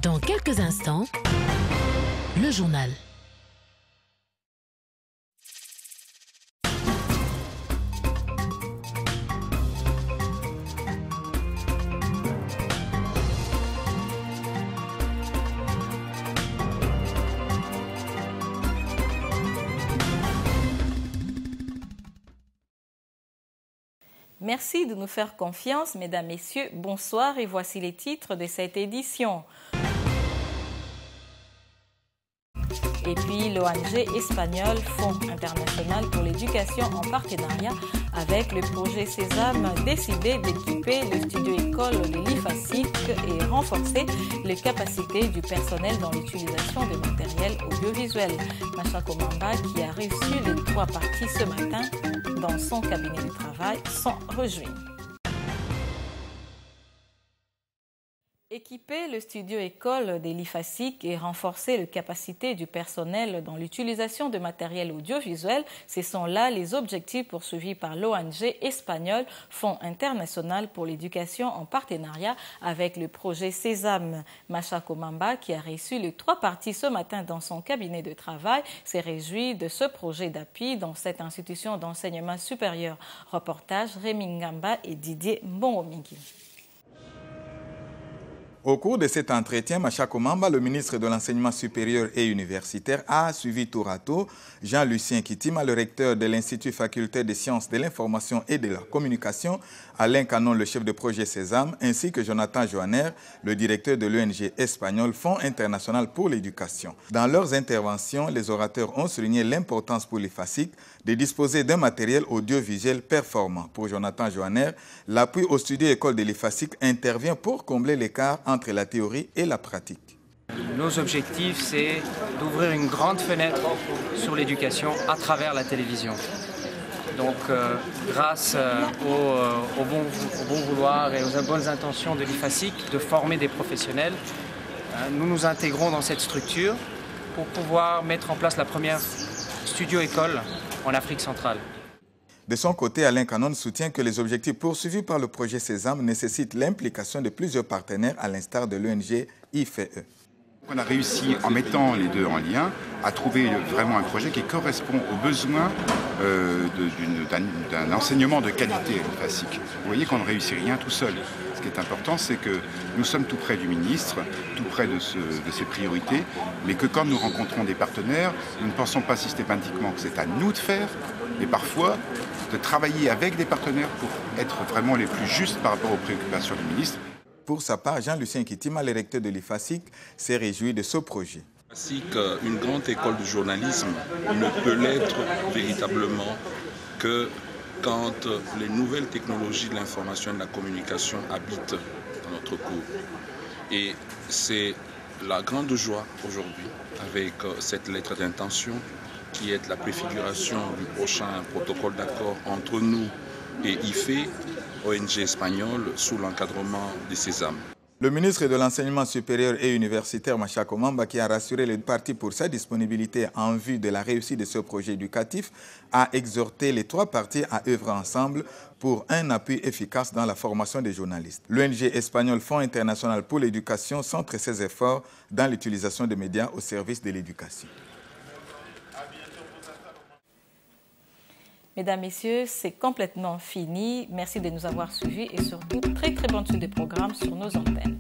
Dans quelques instants, le journal. Merci de nous faire confiance, mesdames, messieurs. Bonsoir et voici les titres de cette édition. Et puis l'ONG espagnole Fonds international pour l'éducation en partenariat avec le projet Sésame décidé d'équiper le studio-école de l'IFASIC et renforcer les capacités du personnel dans l'utilisation de matériel audiovisuel. Machako Mamba, qui a reçu les 3 parties ce matin dans son cabinet de travail, s'en réjouit. Équiper le studio-école de l'IFASIC et renforcer les capacités du personnel dans l'utilisation de matériel audiovisuel, ce sont là les objectifs poursuivis par l'ONG espagnole Fonds international pour l'éducation en partenariat avec le projet Sésame. Machako Mamba, qui a reçu les 3 parties ce matin dans son cabinet de travail, s'est réjoui de ce projet d'appui dans cette institution d'enseignement supérieur. Reportage Rémi Ngamba et Didier Mbongomingi. Au cours de cet entretien, Machako Mamba, le ministre de l'Enseignement supérieur et universitaire, a suivi tour à tour Jean-Lucien Kitima, le recteur de l'Institut facultaire des sciences de l'information et de la communication, Alain Canon, le chef de projet Sésame, ainsi que Jonathan Johanner, le directeur de l'ONG espagnole Fonds international pour l'éducation. Dans leurs interventions, les orateurs ont souligné l'importance pour l'IFASIC de disposer d'un matériel audiovisuel performant. Pour Jonathan Johanner, l'appui au studio-école de l'IFASIC intervient pour combler l'écart entre la théorie et la pratique. Nos objectifs, c'est d'ouvrir une grande fenêtre sur l'éducation à travers la télévision. Donc, grâce au bon vouloir et aux bonnes intentions de l'IFASIC de former des professionnels, nous nous intégrons dans cette structure pour pouvoir mettre en place la première studio-école en Afrique centrale. De son côté, Alain Canon soutient que les objectifs poursuivis par le projet Sésame nécessitent l'implication de plusieurs partenaires à l'instar de l'ONG IFE. On a réussi, en mettant les deux en lien, à trouver vraiment un projet qui correspond aux besoins d'un enseignement de qualité à l'IFASIC. Vous voyez qu'on ne réussit rien tout seul. Ce qui est important, c'est que nous sommes tout près du ministre, tout près de ses priorités, mais que quand nous rencontrons des partenaires, nous ne pensons pas systématiquement que c'est à nous de faire, mais parfois de travailler avec des partenaires pour être vraiment les plus justes par rapport aux préoccupations du ministre. Pour sa part, Jean-Lucien Kitima, le recteur de l'IFASIC, s'est réjoui de ce projet. Ainsi qu'une grande école de journalisme ne peut l'être véritablement que quand les nouvelles technologies de l'information et de la communication habitent dans notre cours. Et c'est la grande joie aujourd'hui, avec cette lettre d'intention, qui est la préfiguration du prochain protocole d'accord entre nous et IFE, ONG espagnole, sous l'encadrement de Sésame. Le ministre de l'Enseignement supérieur et universitaire, Machako Mamba, qui a rassuré les parties pour sa disponibilité en vue de la réussite de ce projet éducatif, a exhorté les 3 parties à œuvrer ensemble pour un appui efficace dans la formation des journalistes. L'ONG espagnole Fonds international pour l'éducation centre ses efforts dans l'utilisation des médias au service de l'éducation. Mesdames, Messieurs, c'est complètement fini. Merci de nous avoir suivis et surtout, très bonne suite de programmes sur nos antennes.